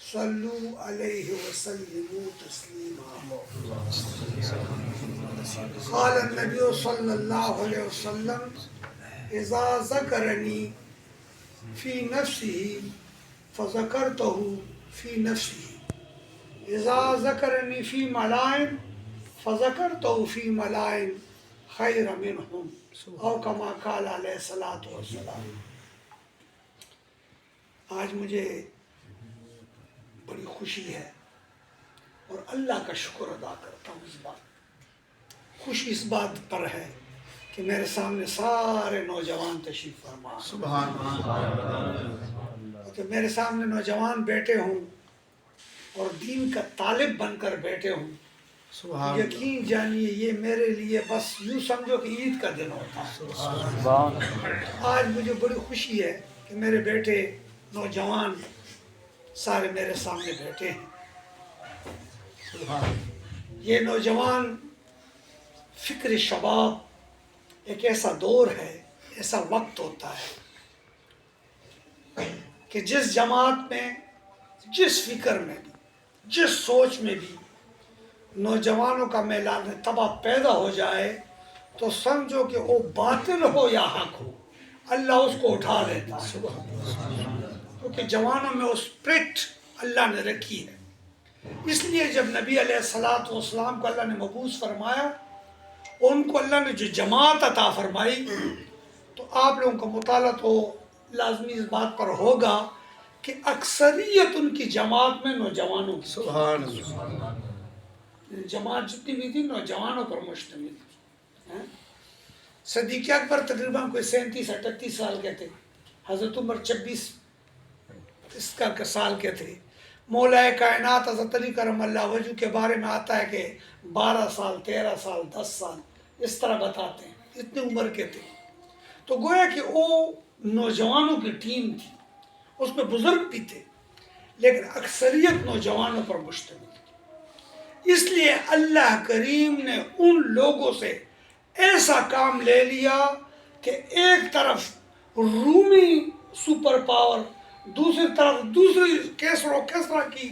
صلو علیہ وسلموا تسلیما۔ قال النبی صلی اللہ علیہ وسلم اذا ذکرنی فی نفسه فذکرته فی نفسه اذا ذکرنی فی ملائن فذکرته فی ملائن خیر منہم او کما قال علیہ الصلوۃ والسلام۔ آج مجھے بڑی خوشی ہے اور اللہ کا شکر ادا کرتا ہوں۔ اس بات خوشی اس بات پر ہے کہ میرے سامنے سارے نوجوان تشریف فرما، سبحان اللہ، کہ میرے سامنے نوجوان بیٹھے ہوں اور دین کا طالب بن کر بیٹھے ہوں۔ سبحان اللہ، یقین جانیے یہ میرے لیے بس یوں سمجھو کہ عید کا دن ہوتا ہے۔ آج مجھے بڑی خوشی ہے کہ میرے بیٹے نوجوان سارے میرے سامنے بیٹھے ہیں۔ یہ نوجوان فکر شباب ایک ایسا دور ہے، ایسا وقت ہوتا ہے کہ جس جماعت میں، جس فکر میں بھی، جس سوچ میں بھی نوجوانوں کا میلان طبع پیدا ہو جائے تو سمجھو کہ وہ باطل ہو یا حق ہو، اللہ اس کو اٹھا لیتا ہے، کیونکہ جوانوں میں وہ اسپرٹ اللہ نے رکھی ہے۔ اس لیے جب نبی علیہ الصلوۃ والسلام کو اللہ نے مبعوث فرمایا، ان کو اللہ نے جو جماعت عطا فرمائی، تو آپ لوگوں کا مطالعہ تو لازمی اس بات پر ہوگا کہ اکثریت ان کی جماعت میں نوجوانوں کی، سبحان اللہ، جماعت جتنی بھی تھی نوجوانوں پر مشتمل تھی۔ صدیق اکبر تقریباً کوئی 37-38 سال کے تھے، حضرت عمر 26 سال کے تھے۔ مولا کائنات حضرت علی کرم اللہ وجہ کے بارے میں آتا ہے کہ 12 سال 13 سال 10 سال اس طرح بتاتے ہیں، اتنی عمر کے تھے۔ تو گویا کہ وہ نوجوانوں کی ٹیم تھی، اس میں بزرگ بھی تھے لیکن اکثریت نوجوانوں پر مشتمل تھی۔ اس لیے اللہ کریم نے ان لوگوں سے ایسا کام لے لیا کہ ایک طرف رومی سپر پاور، دوسری طرف دوسری کیسرا کی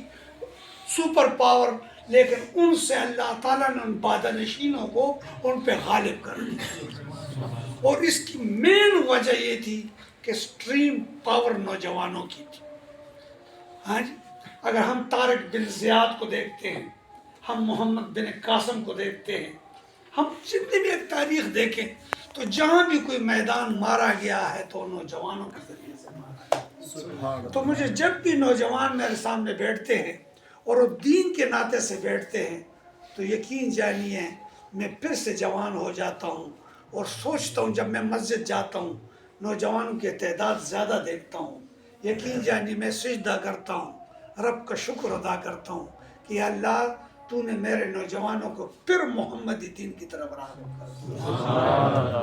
سپر پاور، لیکن ان سے اللہ تعالیٰ نے ان بادنشینوں کو ان پہ غالب کر دیا۔ اور اس کی مین وجہ یہ تھی کہ اسٹریم پاور نوجوانوں کی تھی۔ ہاں جی، اگر ہم طارق بن زیاد کو دیکھتے ہیں، ہم محمد بن قاسم کو دیکھتے ہیں، ہم جتنی بھی ایک تاریخ دیکھیں تو جہاں بھی کوئی میدان مارا گیا ہے تو نوجوانوں کے ذریعے سے مارا گیا۔ تو مجھے جب بھی نوجوان میرے سامنے بیٹھتے ہیں اور وہ دین کے ناطے سے بیٹھتے ہیں تو یقین جانیے میں پھر سے جوان ہو جاتا ہوں اور سوچتا ہوں، جب میں مسجد جاتا ہوں نوجوانوں کی تعداد زیادہ دیکھتا ہوں، یقین جانیے میں سجدہ کرتا ہوں، رب کا شکر ادا کرتا ہوں کہ اللہ تو نے میرے نوجوانوں کو پھر محمدی دین کی طرف راغب کر دیا۔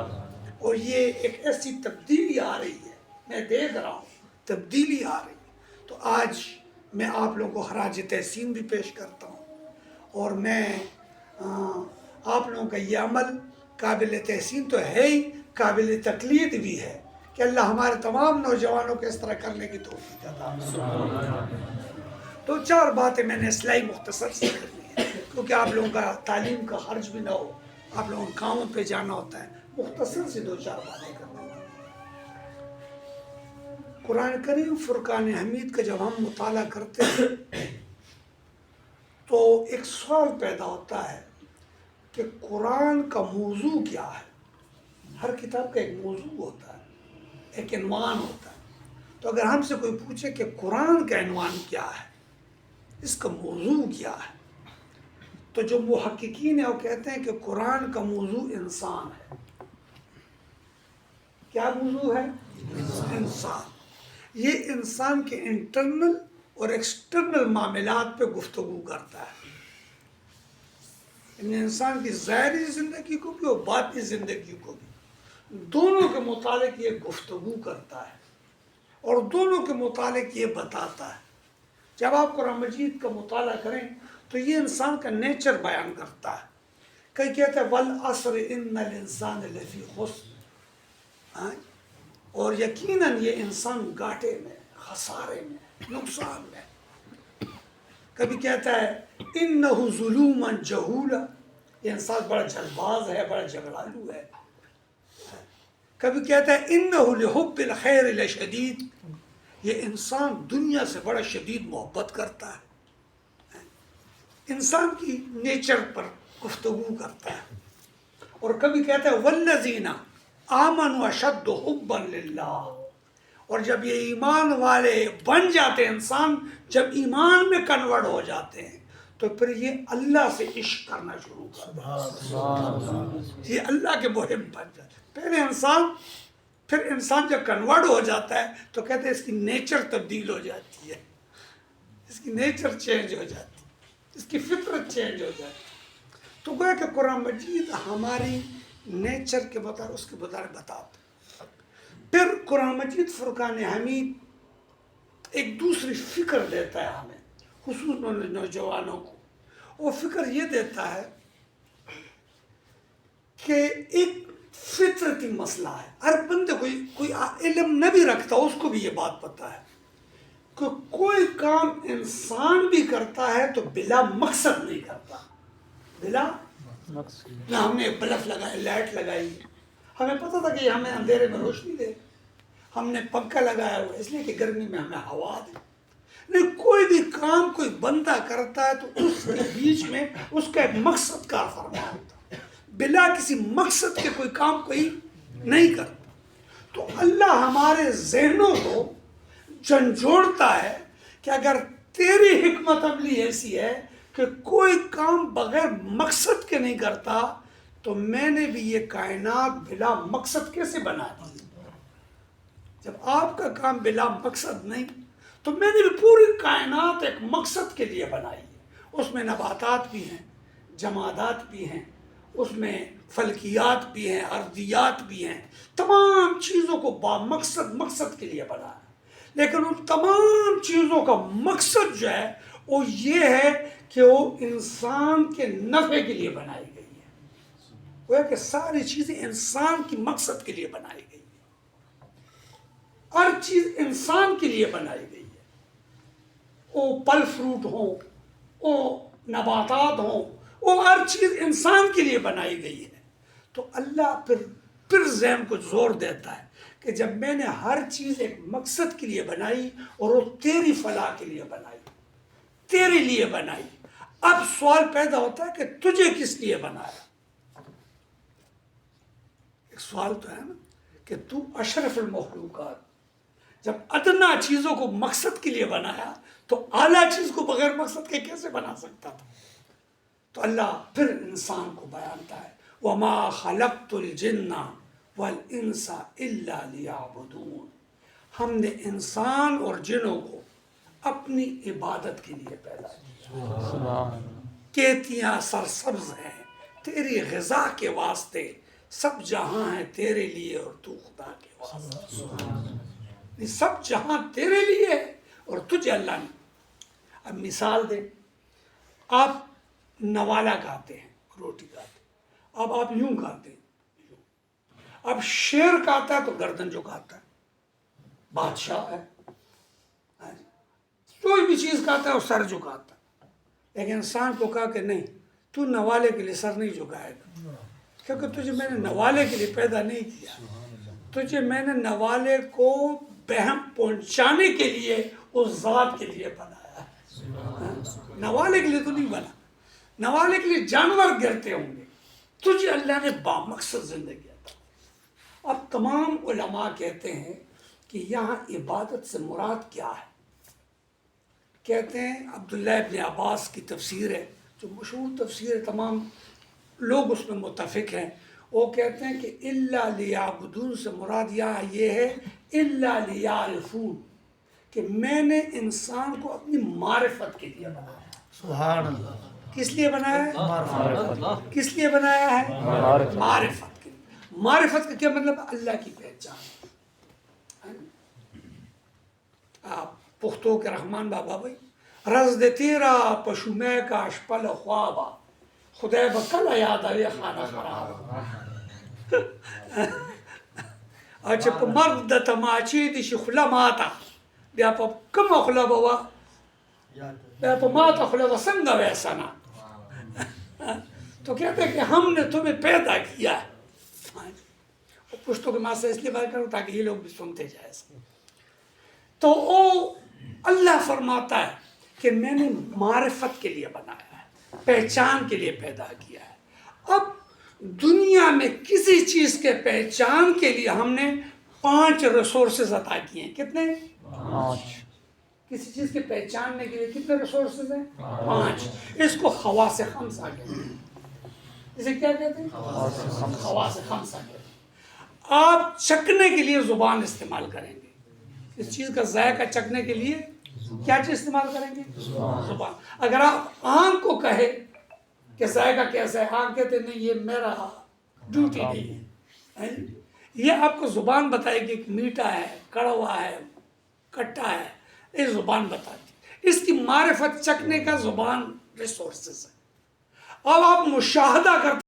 اور یہ ایک ایسی تبدیلی آ رہی ہے، میں دیکھ رہا ہوں تبدیلی آ رہی ہے۔ تو آج میں آپ لوگوں کو خراج تحسین بھی پیش کرتا ہوں، اور میں آپ لوگوں کا یہ عمل قابل تحسین تو ہے ہی، قابل تقلید بھی ہے کہ اللہ ہمارے تمام نوجوانوں کو اس طرح کرنے کی توفیق عطا فرمائے۔ تو 4 باتیں میں نے اصلاحی مختصر سے کرنی ہے کیونکہ آپ لوگوں کا تعلیم کا خرچ بھی نہ ہو، آپ لوگوں کو کاموں پہ جانا ہوتا ہے، مختصر سے 2-4 باتیں کرنی ہیں۔ قرآن کریم فرقان حمید کا جب ہم مطالعہ کرتے ہیں تو ایک سوال پیدا ہوتا ہے کہ قرآن کا موضوع کیا ہے۔ ہر کتاب کا ایک موضوع ہوتا ہے، ایک عنوان ہوتا ہے۔ تو اگر ہم سے کوئی پوچھے کہ قرآن کا عنوان کیا ہے، اس کا موضوع کیا ہے، تو جو محققین ہیں وہ کہتے ہیں کہ قرآن کا موضوع انسان ہے۔ کیا موضوع ہے؟ انسان۔ یہ انسان کے انٹرنل اور ایکسٹرنل معاملات پہ گفتگو کرتا ہے، یعنی انسان کی ظاہری زندگی کو بھی اور باطنی زندگی کو بھی، دونوں کے متعلق یہ گفتگو کرتا ہے اور دونوں کے متعلق یہ بتاتا ہے۔ جب آپ قرآن مجید کا مطالعہ کریں تو یہ انسان کا نیچر بیان کرتا ہے۔ کئی کہتے ہیں والعصر ان الانسان لفی خسر، اور یقیناً یہ انسان گھاٹے میں، خسارے میں، نقصان میں۔ کبھی کہتا ہے انہ ظلوما جہولا، یہ انسان بڑا جلباز ہے، بڑا جھگڑالو ہے. کبھی کہتا ہے انہ لحب الخیر لشدید، یہ انسان دنیا سے بڑا شدید محبت کرتا ہے. انسان کی نیچر پر گفتگو کرتا ہے. اور کبھی کہتا ہے والذین آمنوا اشد حبا للہ، اور جب یہ ایمان والے بن جاتے ہیں، انسان جب ایمان میں کنورٹ ہو جاتے ہیں تو پھر یہ اللہ سے عشق کرنا شروع کرتے ہیں، یہ اللہ کے محب بن جاتے ہیں. پہلے انسان، پھر انسان جب کنورٹ ہو جاتا ہے تو کہتے ہیں اس کی نیچر تبدیل ہو جاتی ہے، اس کی نیچر چینج ہو جاتی ہے، اس کی فطرت چینج ہو جاتی ہے. تو گویا کہ قرآن مجید ہماری نیچر کے مطابق، اس کے مطابق بتاتا. پھر قرآن مجید فرقان حمید ایک دوسری فکر دیتا ہے ہمیں، خصوصاً نوجوانوں کو. وہ فکر یہ دیتا ہے کہ ایک فطرتی مسئلہ ہے، ہر بندے کوئی علم نہ بھی رکھتا اس کو بھی یہ بات پتہ ہے کہ کوئی کام انسان بھی کرتا ہے تو بلا مقصد نہیں کرتا. بلا نہ ہم نے بلف لگائی، لائٹ لگائی، ہمیں پتہ تھا کہ یہ ہمیں اندھیرے میں روشنی دے. ہم نے پنکھا لگایا ہوا اس لیے کہ گرمی میں ہمیں ہوا دے. نہیں، کوئی بھی کام کوئی بندہ کرتا ہے تو اس کے بیچ میں اس کا ایک مقصد کار فرما ہوتا ہے. بلا کسی مقصد کے کوئی کام کوئی نہیں کرتا. تو اللہ ہمارے ذہنوں کو جھنجھوڑتا ہے کہ اگر تیری حکمت عملی ایسی ہے کہ کوئی کام بغیر مقصد کے نہیں کرتا تو میں نے بھی یہ کائنات بلا مقصد کیسے بنا دی. جب آپ کا کام بلا مقصد نہیں تو میں نے بھی پوری کائنات ایک مقصد کے لیے بنائی ہے. اس میں نباتات بھی ہیں، جمادات بھی ہیں، اس میں فلکیات بھی ہیں، ارضیات بھی ہیں، تمام چیزوں کو مقصد کے لیے بنا ہے. لیکن ان تمام چیزوں کا مقصد جو ہے وہ یہ ہے کہ وہ انسان کے نفع کے لیے بنائی گئی ہے. وہ ہے کہ ساری چیزیں انسان کی مقصد کے لیے بنائی گئی ہے. ہر چیز انسان کے لیے بنائی گئی ہے. وہ پھل فروٹ ہوں، وہ نباتات ہوں، وہ ہر چیز انسان کے لیے بنائی گئی ہے. تو اللہ پھر ذہن کو زور دیتا ہے کہ جب میں نے ہر چیز ایک مقصد کے لیے بنائی اور وہ تیری فلاح کے لیے بنائی، تیرے لیے بنائی، اب سوال پیدا ہوتا ہے کہ تجھے کس لیے بنایا. ایک سوال تو ہے نا کہ تو اشرف المخلوقات، جب ادنا چیزوں کو مقصد کے لیے بنایا تو اعلیٰ چیز کو بغیر مقصد کے کیسے بنا سکتا تھا. تو اللہ پھر انسان کو بیانتا ہے وَمَا خَلَقْتُ الْجِنَّ وَالْإِنسَ إِلَّا لِيَعْبُدُونَ، ہم نے انسان اور جنوں کو اپنی عبادت کے لیے پیدا کیا. کھیتیاں سرسبز ہیں تیری غذا کے واسطے، سب جہاں ہے تیرے لیے اور تو خدا کے واسطے. سب جہاں تیرے لیے ہے اور تجھے اللہ نے. اب مثال دے، آپ نوالا کھاتے ہیں، روٹی کھاتے ہیں، اب آپ یوں کھاتے ہیں. اب شیر کھاتا ہے تو گردن جو کھاتا ہے، بادشاہ ہے. کوئی بھی چیز کھاتا ہے اور سر جھکاتا ہے. لیکن انسان کو کہا کہ نہیں، تو نوالے کے لیے سر نہیں جھکائے گا، کیونکہ تجھے میں نے نوالے کے لیے پیدا نہیں کیا. تجھے میں نے نوالے کو بہم پہنچانے کے لیے اس ذات کے لیے بنایا. نوالے کے لیے تو نہیں بنا. نوالے کے لیے جانور گرتے ہوں گے، تجھے اللہ نے بامقصد زندگی عطا. اب تمام علماء کہتے ہیں کہ یہاں عبادت سے مراد کیا ہے. کہتے ہیں عبداللہ ابن عباس کی تفسیر ہے جو مشہور تفسیر ہے، تمام لوگ اس میں متفق ہیں. وہ کہتے ہیں کہ الا لیعبدون سے مراد یہاں یہ ہے الا لیعرفون، کہ میں نے انسان کو اپنی معرفت کے لیے بنایا. سبحان اللہ. کس لیے بنایا ہے؟ کس لیے بنایا ہے؟ معرفت کے لیے. معرفت کا کیا مطلب؟ اللہ کی پہچان. آپ پختو کے رحمان بابا بھائی رز دے تیرا پشمے کا اشپل خوابا خدای بکل یاد آئے خانہ خراب. اچھا مرد تماچی دی شخلا ماتا بیا پا کم اخلا بوا فما تخلق سنگ ویسنا، تو کہتے ہیں کہ ہم نے تمہیں پیدا کیا ہے. پشتوں کے ماں سے اس لیے بات کروں تاکہ یہ لوگ بھی سنتے جائیں. تو وہ اللہ فرماتا ہے کہ میں نے معرفت کے لیے بنایا ہے، پہچان کے لیے پیدا کیا ہے. اب دنیا میں کسی چیز کے پہچان کے لیے ہم نے 5 ریسورسز عطا کیے ہیں. کتنے؟ 5. کسی چیز کے پہچاننے کے لیے کتنے ریسورسز ہیں؟ 5. اس کو خواص خمسہ کہتے ہیں. اسے کیا کہتے ہیں؟ خواص خمسہ کہتے ہیں. آپ چکھنے کے لیے زبان استعمال کریں گے. اس چیز کا ذائقہ چکھنے کے لیے کیا چیز استعمال کریں گے؟ زبان. اگر آپ آنکھ کو کہے کہ ذائقہ کیسا ہے، آنکھ کہتے نہیں یہ میرا ڈیوٹی نہیں ہے. یہ آپ کو زبان بتائے گی کہ میٹھا ہے، کڑوا ہے، کھٹا ہے. یہ زبان بتاتی ہے. اس کی معرفت چکھنے کا زبان ریسورسز ہے. اب آپ مشاہدہ کرتے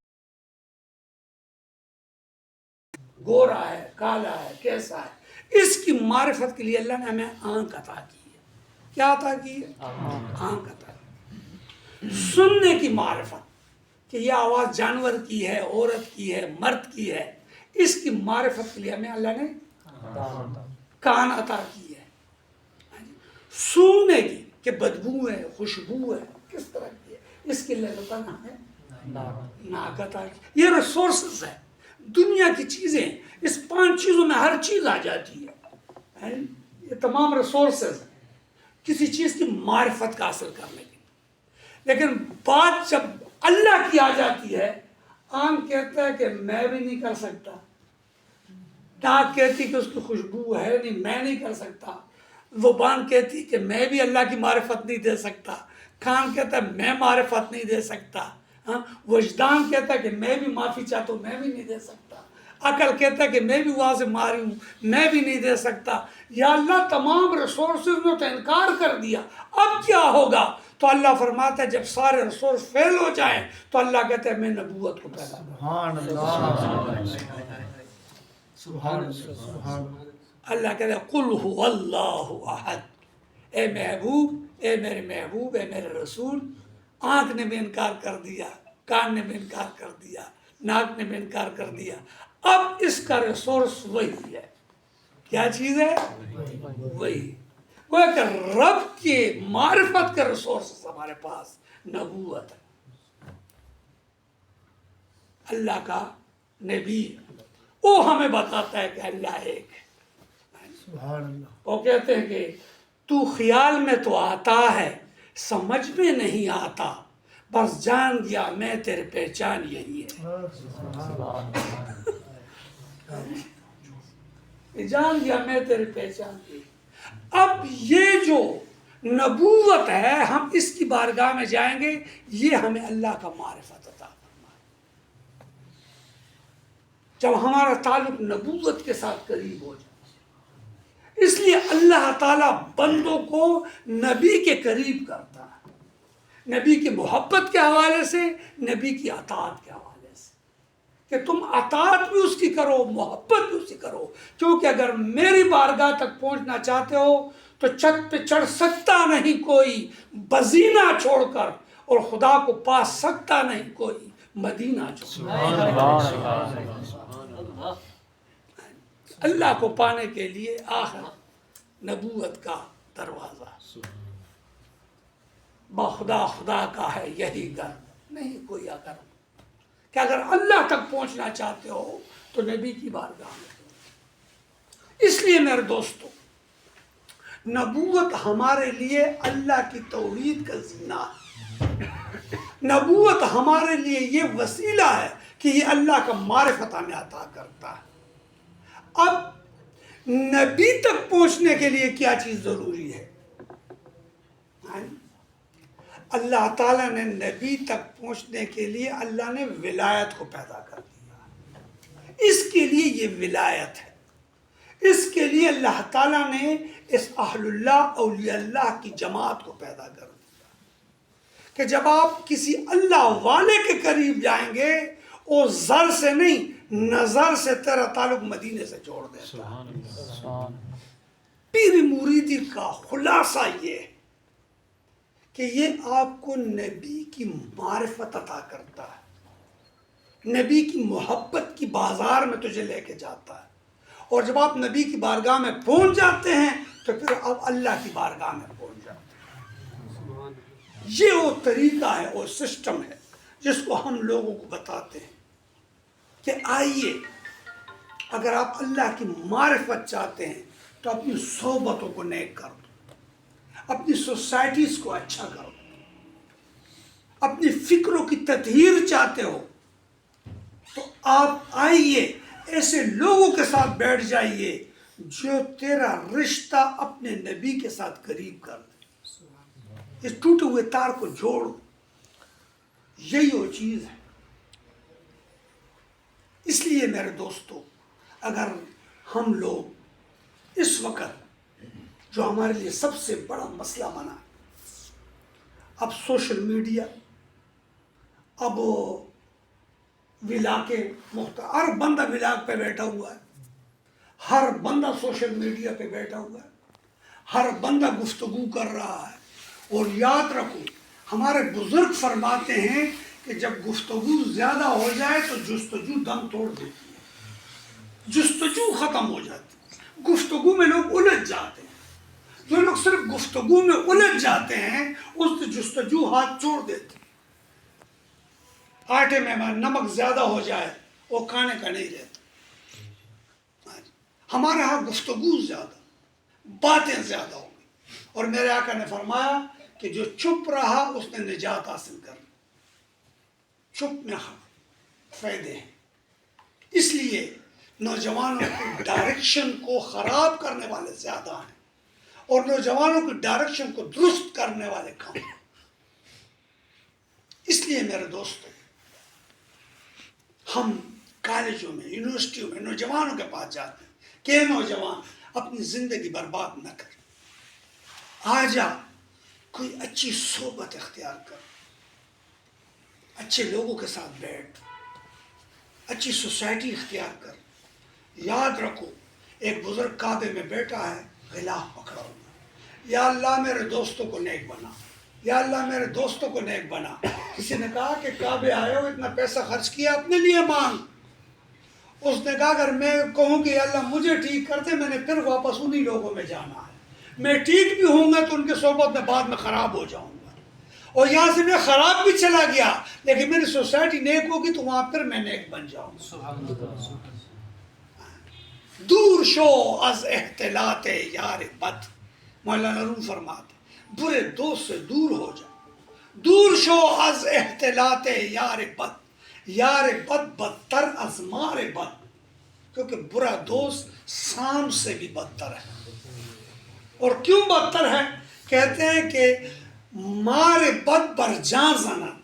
گورا ہے، کالا ہے، کیسا ہے، اس کی معرفت کے لیے اللہ نے ہمیں آنکھ عطا کی ہے. کیا عطا کی ہے؟ آنکھ عطا کی. سننے کی معرفت کہ یہ آواز جانور کی ہے، عورت کی ہے، مرد کی ہے، اس کی معرفت کے لیے ہمیں اللہ نے کان عطا کی ہے. سونگنے کی کہ بدبو ہے، خوشبو ہے، کس طرح کی ہے، اس کے لیے اللہ نے ہمیں ناک عطا کی. یہ ریسورسز ہے. دنیا کی چیزیں، اس 5 چیزوں میں ہر چیز آ جاتی ہے. یہ تمام ریسورسز ہیں کسی چیز کی معرفت کا حاصل کرنے کے. لیکن بات جب اللہ کی آ جاتی ہے، آنکھ کہتا ہے کہ میں بھی نہیں کر سکتا، ناک کہتی کہ اس کی خوشبو ہے نہیں، میں نہیں کر سکتا، زبان کہتی کہ میں بھی اللہ کی معرفت نہیں دے سکتا، کان کہتا ہے میں معرفت نہیں دے سکتا، وجدان کہتا ہے کہ میں بھی معافی چاہتا ہوں، میں بھی نہیں دے سکتا، عقل کہتا ہے کہ میں بھی وہاں سے ماری ہوں، میں بھی نہیں دے سکتا. یا اللہ تمام ریسورسز میں تو انکار کر دیا، اب کیا ہوگا؟ تو اللہ فرماتا ہے جب سارے ریسورس فیل ہو جائیں تو اللہ کہتا ہے میں نبوت کو پیدا کروں. اللہ کہتا ہے قل هو اللہ احد. اے محبوب، اے میرے محبوب، اے میرے رسول، آنکھ نے بھی انکار کر دیا، کان نے بھی انکار کر دیا، ناک نے بھی انکار کر دیا. اب اس کا ریسورس وہی ہے. کیا چیز ہے؟ وہی. وہ کہ رب کے معرفت کے ریسورسز ہمارے پاس نبوت ہے. اللہ کا نبی وہ ہمیں بتاتا ہے کہ اللہ ایک ہے. وہ کہتے ہیں کہ تو خیال میں تو آتا ہے، سمجھ میں نہیں آتا، بس جان گیا میں تیرے پہچان یہی ہے. جان گیا میں تیرے پہچان یہی. اب یہ جو نبوت ہے، ہم اس کی بارگاہ میں جائیں گے، یہ ہمیں اللہ کا معرفت عطا فرمائے. جب ہمارا تعلق نبوت کے ساتھ قریب ہو جائے، اس لیے اللہ تعالیٰ بندوں کو نبی کے قریب کرتا ہے، نبی کی محبت کے حوالے سے، نبی کی اطاعت کے حوالے سے، کہ تم اطاعت بھی اس کی کرو، محبت بھی اس کی کرو. کیونکہ اگر میری بارگاہ تک پہنچنا چاہتے ہو تو چھت پہ چڑھ سکتا نہیں کوئی بزینہ چھوڑ کر، اور خدا کو پا سکتا نہیں کوئی مدینہ چھوڑ کر. اللہ کو پانے کے لیے آخر نبوت کا دروازہ بخدا خدا کا ہے یہی گھر، نہیں کوئی اگر کہ اگر اللہ تک پہنچنا چاہتے ہو تو نبی کی بارگاہ میں. اس لیے میرے دوستو، نبوت ہمارے لیے اللہ کی توحید کا زینہ ہے. نبوت ہمارے لیے یہ وسیلہ ہے کہ یہ اللہ کا معرفت ہمیں عطا کرتا ہے. اب نبی تک پہنچنے کے لیے کیا چیز ضروری ہے؟ اللہ تعالیٰ نے نبی تک پہنچنے کے لیے اللہ نے ولایت کو پیدا کر دیا. اس کے لیے یہ ولایت ہے. اس کے لیے اللہ تعالیٰ نے اس اہل اللہ اولیاء اللہ کی جماعت کو پیدا کر دیا کہ جب آپ کسی اللہ والے کے قریب جائیں گے، وہ زر سے نہیں، نظر سے تیرا تعلق مدینے سے جوڑ دیتا. پیر مریدی کا خلاصہ یہ ہے کہ یہ آپ کو نبی کی معرفت عطا کرتا ہے، نبی کی محبت کی بازار میں تجھے لے کے جاتا ہے، اور جب آپ نبی کی بارگاہ میں پہنچ جاتے ہیں تو پھر آپ اللہ کی بارگاہ میں پہنچ جاتے ہیں۔ یہ وہ طریقہ ہے، وہ سسٹم ہے جس کو ہم لوگوں کو بتاتے ہیں کہ آئیے، اگر آپ اللہ کی معرفت چاہتے ہیں تو اپنی صحبتوں کو نیک کر دو، اپنی سوسائٹیز کو اچھا کرو، اپنی فکروں کی تطہیر چاہتے ہو تو آپ آئیے، ایسے لوگوں کے ساتھ بیٹھ جائیے جو تیرا رشتہ اپنے نبی کے ساتھ قریب کر دے، اس ٹوٹے ہوئے تار کو جوڑ، یہی وہ چیز ہے۔ اس لیے میرے دوستو، اگر ہم لوگ اس وقت جو ہمارے لیے سب سے بڑا مسئلہ بنا، اب سوشل میڈیا، اب ولاگ کے ہر بندہ ولاگ پہ بیٹھا ہوا ہے، ہر بندہ سوشل میڈیا پہ بیٹھا ہوا ہے، ہر بندہ گفتگو کر رہا ہے، اور یاد رکھو ہمارے بزرگ فرماتے ہیں کہ جب گفتگو زیادہ ہو جائے تو جستجو دم توڑ دیتی ہے، جستجو ختم ہو جاتی ہے، گفتگو میں لوگ الجھ جاتے ہیں، جو لوگ صرف گفتگو میں الجھ جاتے ہیں اس جستجو ہاتھ چھوڑ دیتے ہیں۔ آٹے میں نمک زیادہ ہو جائے وہ کھانے کا نہیں رہتا۔ ہمارے ہاں گفتگو زیادہ، باتیں زیادہ ہو گئی، اور میرے آقا نے فرمایا کہ جو چپ رہا اس نے نجات حاصل کر لی۔ چپ میں فائدے ہیں، اس لیے نوجوانوں کی ڈائریکشن کو خراب کرنے والے زیادہ ہیں، اور نوجوانوں کی ڈائریکشن کو درست کرنے والے کم ہیں۔ اس لیے میرے دوستو، ہم کالجوں میں، یونیورسٹیوں میں نوجوانوں کے پاس جاتے ہیں کہ نوجوان اپنی زندگی برباد نہ کر، آ جا کوئی اچھی صحبت اختیار کر، اچھے لوگوں کے ساتھ بیٹھ، اچھی سوسائٹی اختیار کر۔ یاد رکھو ایک بزرگ کعبے میں بیٹھا ہے، غلاف پکڑا ہوا، یا اللہ میرے دوستوں کو نیک بنا، یا اللہ میرے دوستوں کو نیک بنا۔ کسی نے کہا کہ کعبے آئے ہو، اتنا پیسہ خرچ کیا، اپنے لیے مانگ۔ اس نے کہا اگر میں کہوں کہ یا اللہ مجھے ٹھیک کر دے، میں نے پھر واپس انہی لوگوں میں جانا ہے، میں ٹھیک بھی ہوں گا تو ان کے صحبت میں بعد میں خراب ہو جاؤں گا، اور یہاں سے میں خراب بھی چلا گیا لیکن میری سوسائٹی نیک ہوگی تو وہاں پھر میں نیک بن جاؤں گا۔ دور شو از اختلاط یار بد، مولانا روم فرماتے برے دوست سے دور ہو جا، دور شو از اختلاط یار بد، یار بد بدتر از مار بد، کیونکہ برا دوست سام سے بھی بدتر ہے۔ اور کیوں بدتر ہے؟ کہتے ہیں کہ مار بد بر جان زنن،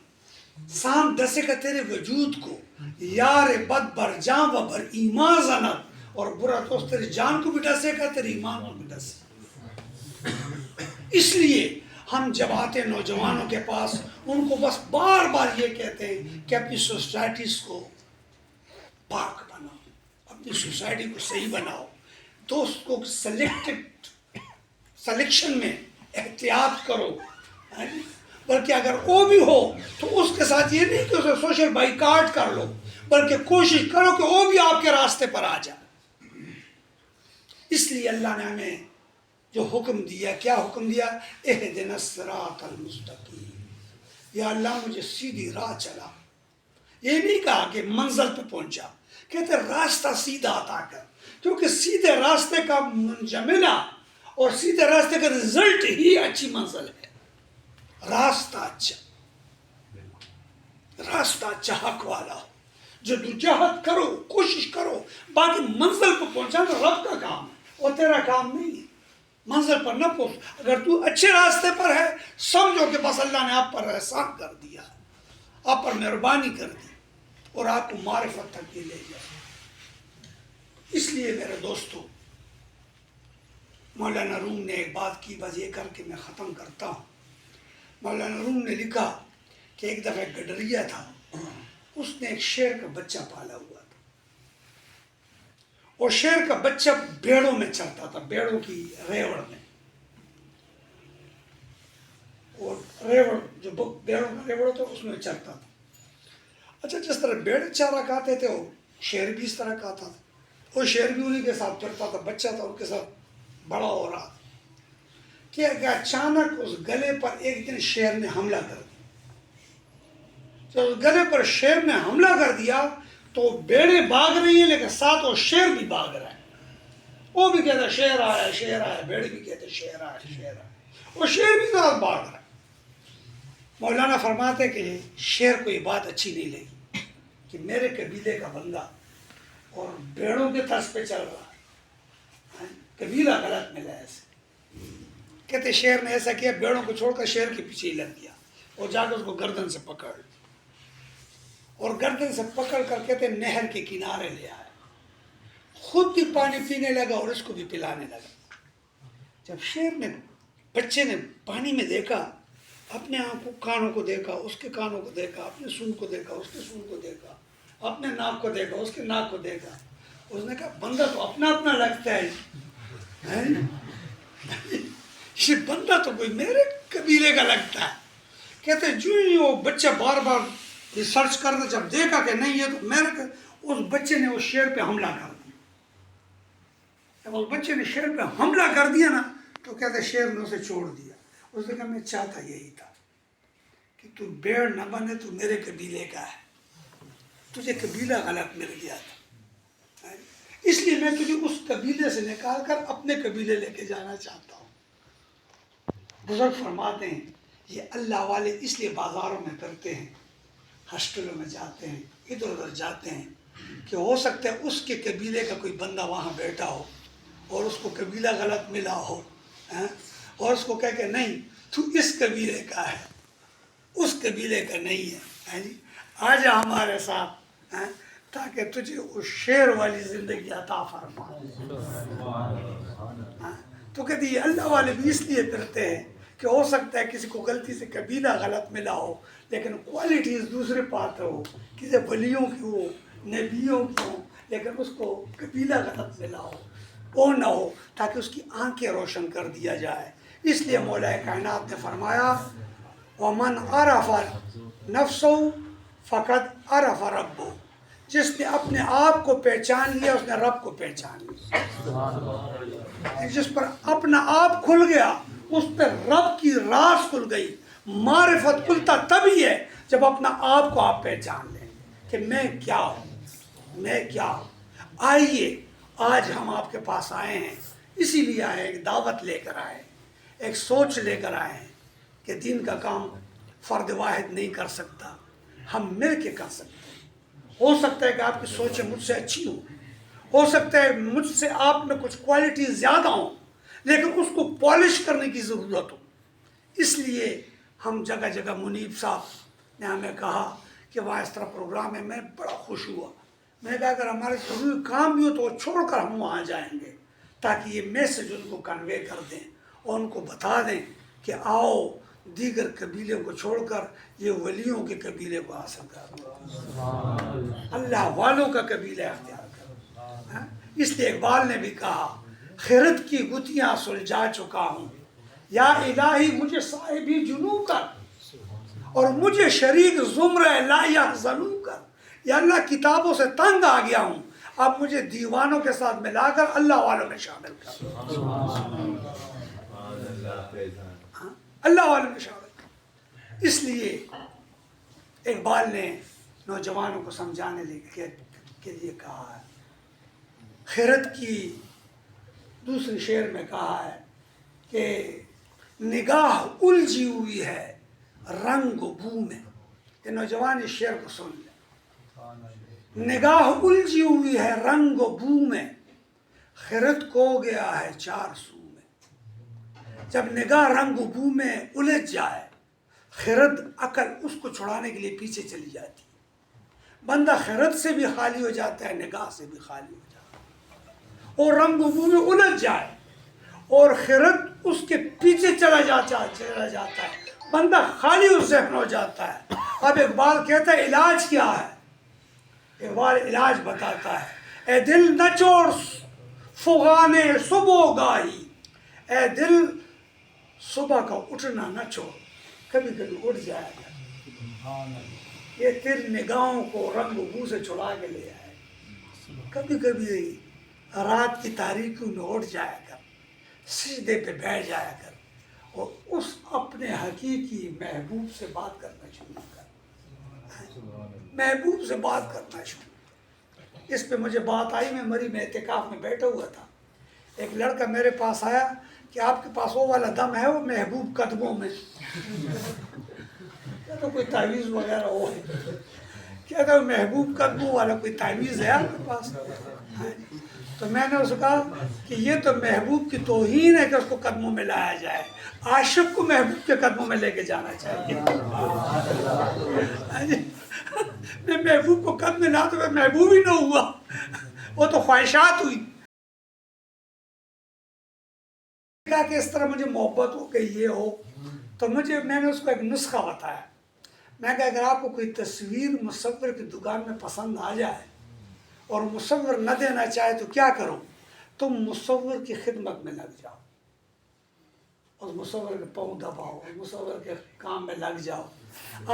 سام ڈسے گا تیرے وجود کو، یار بد بر جان و بر ایمان زنن، اور برا دوست تیری جان کو بھی ڈسے گا، تیری ایمان کو بھی ڈسے گا۔ اس لیے ہم جب آتے ہیں نوجوانوں کے پاس، ان کو بس بار بار یہ کہتے ہیں کہ اپنی سوسائٹیز کو پاک بناؤ، اپنی سوسائٹی کو صحیح بناؤ، دوست کو سلیکشن میں احتیاط کرو، بلکہ اگر وہ بھی ہو تو اس کے ساتھ یہ نہیں کہ اسے سوشل بائیکاٹ کر لو، بلکہ کوشش کرو کہ وہ بھی آپ کے راستے پر آ جائے۔ اس لیے اللہ نے ہمیں جو حکم دیا، کیا حکم دیا؟ اہدنا الصراط المستقیم، یا اللہ مجھے سیدھی راہ چلا۔ یہ نہیں کہا کہ منزل پہ پہنچا، کہتے راستہ سیدھا عطا کر، کیونکہ سیدھے راستے کا منجملہ اور سیدھے راستے کا رزلٹ ہی اچھی منزل ہے۔ راستہ اچھا، راستہ اچھا حق والا ہو، جدوجہد کرو، کوشش کرو، باقی منزل پہ پہنچانا رب کا کام ہے اور تیرا کام نہیں ہے۔ منزل پر نہ پہنچ، اگر تو اچھے راستے پر ہے سمجھو کہ بس اللہ نے آپ پر احسان کر دیا، آپ پر مہربانی کر دی اور آپ کو معرفت تک بھی لے گیا۔ اس لیے میرے دوستو، مولانا روم نے ایک بات کی، بس یہ کر کے میں ختم کرتا ہوں۔ مولانا روم نے لکھا کہ ایک دفعہ گڈریا تھا، اس نے ایک شیر کا بچہ پالا ہوا تھا، اور شیر کا بچہ بیڑوں میں چرتا تھا، بیڑوں کی ریوڑ میں، اور ریوڑ جو بیڑوں کا ریوڑ ہوتا ہے اس میں چرتا تھا. اچھا جس طرح بیڑ چارہ کھاتے تھے وہ شیر بھی اس طرح کھاتا تھا. وہ شیر بھی انہیں کے ساتھ چرتا تھا, بچہ تھا ان کے ساتھ بڑا ہو رہا تھا کہ اچانک اس گلے پر ایک دن شیر نے حملہ کر دیا. جب اس گلے پر شیر نے حملہ کر دیا تو بیڑیں بھاگ رہی ہیں لیکن ساتھ وہ شیر بھی بھاگ رہا ہے. وہ بھی کہتا شیر آیا شیر آیا, بیڑے بھی کہتے شیر آیا شیر آیا, وہ شیر بھی ساتھ بھاگ رہا ہے. مولانا فرماتے کہ شیر کو یہ بات اچھی نہیں لگی کہ میرے قبیلے کا بندہ اور بیڑوں کے طرز پہ چل رہا ہے, قبیلہ غلط ملا ایسے. کہتے شیر نے ایسا کیا, بیڑوں کو چھوڑ کر شیر کے پیچھے ہی لگ گیا اور جا کر اس کو گردن سے پکڑ, اور گردن سے پکڑ کر کہتے نہر کے کنارے لے آئے, خود بھی پانی پینے لگا اور اس کو بھی پلانے لگا. جب شیر نے بچے نے پانی میں دیکھا, اپنے آنکھوں کانوں کو دیکھا, اس کے کانوں کو دیکھا, اپنے سون کو دیکھا, اس کے سون کو دیکھا, اپنے ناک کو دیکھا, اس کے ناک کو دیکھا, اس نے کہا بندہ تو اپنا اپنا لگتا ہے, یہ بندہ تو کوئی میرے قبیلے کا لگتا ہے. کہتے جو ہی وہ بچہ بار بار ریسرچ کرنا, جب دیکھا کہ نہیں یہ تو میرے, اس بچے نے اس شیر پہ حملہ کر دیا. جب اس بچے نے شیر پہ حملہ کر دیا نا تو کہتے شیر نے اسے چھوڑ دیا. اس نے کہا میں چاہتا یہی تھا کہ تو بیڑ نہ بنے, تو میرے قبیلے کا ہے, تجھے قبیلہ غلط مل گیا تھا, اس لیے میں تجھے اس قبیلے سے نکال کر اپنے قبیلے لے کے جانا چاہتا ہوں. بزرگ فرماتے ہیں یہ اللہ والے اس لیے بازاروں میں کرتے ہیں, ہاسٹلوں میں جاتے ہیں, ادھر ادھر جاتے ہیں کہ ہو سکتا ہے اس کے قبیلے کا کوئی بندہ وہاں بیٹھا ہو اور اس کو قبیلہ غلط ملا ہو, اور اس کو کہہ کہ نہیں تو اس قبیلے کا ہے, اس قبیلے کا نہیں ہے, جی آ جا ہمارے ساتھ تاکہ تجھے اس شیر والی زندگی عطا فرمائے. تو کہتے یہ اللہ والے بھی اس لیے کرتے ہیں کہ ہو سکتا ہے کسی کو غلطی سے قبیلہ غلط ملا ہو لیکن کوالٹیز دوسرے پاتے ہو, کسی ولیوں کی ہو, نبیوں کی ہو, لیکن اس کو قبیلہ غلط ملا ہو, وہ نہ ہو, تاکہ اس کی آنکھیں روشن کر دیا جائے. اس لیے مولا کائنات نے فرمایا وَمَنْ عَرَفَ نَفْسَهُ فَقَدْ عَرَفَ رَبُّهُ, جس نے اپنے آپ کو پہچان لیا اس نے رب کو پہچان لیا. جس پر اپنا آپ کھل گیا اس پر رب کی راز کھل گئی. معرفت کھلتا تبھی ہے جب اپنا آپ کو آپ پہچان لیں کہ میں کیا ہوں, میں کیا ہوں. آئیے آج ہم آپ کے پاس آئے ہیں, اسی لیے آئے, ایک دعوت لے کر آئے, ایک سوچ لے کر آئے ہیں کہ دین کا کام فرد واحد نہیں کر سکتا, ہم مل کے کر سکتے ہیں. ہو سکتا ہے کہ آپ کی سوچیں مجھ سے اچھی ہوں, ہو سکتا ہے مجھ سے آپ میں کچھ کوالٹیز زیادہ ہوں, لیکن اس کو پالش کرنے کی ضرورت ہو. اس لیے ہم جگہ جگہ منیب صاحب نے ہمیں کہا کہ وہاں اس طرح پروگرام ہے, میں بڑا خوش ہوا. میں نے کہا اگر ہمارے ضروری کام بھی ہو تو وہ چھوڑ کر ہم وہاں جائیں گے تاکہ یہ میسج ان کو کنوے کر دیں اور ان کو بتا دیں کہ آؤ دیگر قبیلوں کو چھوڑ کر یہ ولیوں کے قبیلے کو حاصل کرو, اللہ والوں کا قبیلہ اختیار کرو. اس لیے اقبال نے بھی کہا خرد کی گتیاں سلجھا چکا ہوں, یا الہی مجھے صاحبی جنوں کر اور مجھے شریک زمرہ لا یحزنوں کر. یا اللہ کتابوں سے تنگ آ گیا ہوں, اب مجھے دیوانوں کے ساتھ ملا کر اللہ والوں میں شامل کر, اللہ والوں میں شامل کر. اس لیے اقبال نے نوجوانوں کو سمجھانے کے لیے کہا ہے. خیرت کی دوسری شعر میں کہا ہے کہ نگاہ الجھی ہوئی ہے رنگ و بو میں. کہ نوجوان اس شعر کو سن لیں. نگاہ الجھی ہوئی ہے رنگ و بو میں, خرد کو گیا ہے چار سو میں. جب نگاہ رنگ و بو میں الجھ جائے, خرد عقل اس کو چھڑانے کے لیے پیچھے چلی جاتی. بندہ خرد سے بھی خالی ہو جاتا ہے, نگاہ سے بھی خالی ہو جاتا ہے, اور رنگ و بو میں الجھ جائے اور خرد اس کے پیچھے چلا جاتا ہے, بندہ خالی و ذہن ہو جاتا ہے. اب اقبال کہتا ہے علاج کیا ہے؟ اقبال علاج بتاتا ہے. اے دل نہ چھوڑ فغانے صبح گاہی, اے دل صبح کا اٹھنا نہ چھوڑ, کبھی کبھی اٹھ جایا کر، یہ تیری نگاہوں کو رنگ و بو سے چھڑا کے لے آئے، کبھی کبھی رات کی تاریکیوں میں اٹھ جایا کر، سجدے پہ بیٹھ جایا کر اور اس اپنے حقیقی محبوب سے بات کرنا شروع کر، محبوب سے بات کرنا شروع۔ اس پہ مجھے بات آئی، میں مری میں اعتکاف میں بیٹھا ہوا تھا، ایک لڑکا میرے پاس آیا کہ آپ کے پاس وہ والا دم ہے وہ محبوب قدموں میں؟ کیا تو کوئی تعویذ وغیرہ ہو، کیا تو محبوب قدموں والا کوئی تعویذ ہے آپ کے پاس؟ تو میں نے اسے کہا کہ یہ تو محبوب کی توہین ہے کہ اس کو قدموں میں لایا جائے، عاشق کو محبوب کے قدموں میں لے کے جانا چاہیے۔ میں محبوب کو قدم میں لا تو میں محبوب ہی نہ ہوا، وہ تو خواہشات ہوئی۔ کہا کہ اس طرح مجھے محبت ہو کہ یہ ہو، تو میں نے اس کو ایک نسخہ بتایا، میں کہا اگر آپ کو کوئی تصویر مصور کی دکان میں پسند آ جائے اور مصور نہ دینا چاہے تو کیا کرو؟ تم مصور کی خدمت میں لگ جاؤ، اور مصور کے پاؤں دباؤ، اور مصور کے کام میں لگ جاؤ،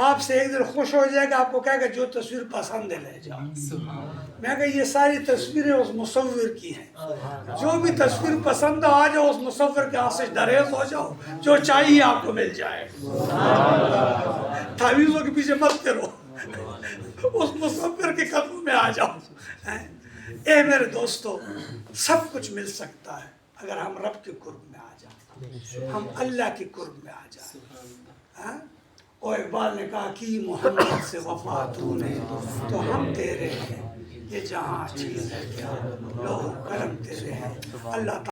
آپ سے ایک دن خوش ہو جائے گا، آپ کو کہے گا جو تصویر پسند ہے لے جاؤ۔ میں کہا یہ ساری تصویریں اس مصور کی ہیں، جو بھی تصویر پسند آ جاؤ اس مصور کے آسش دریز ہو جاؤ، جو چاہیے آپ کو مل جائے، تعویذوں کے پیچھے مت کرو، اس مصور کے قدموں میں آ جاؤ۔ اے میرے دوستو، سب کچھ مل سکتا ہے اگر ہم رب کے قرب میں آ جائیں، ہم اللہ کے قرب میں آ جائیں۔ اور اقبال نے کہا کہ محمد سے وفا تو نے تو ہم تیرے ہیں، یہ جہاں چیز ہے کیا لوہ قلم تیرے ہیں۔ اللہ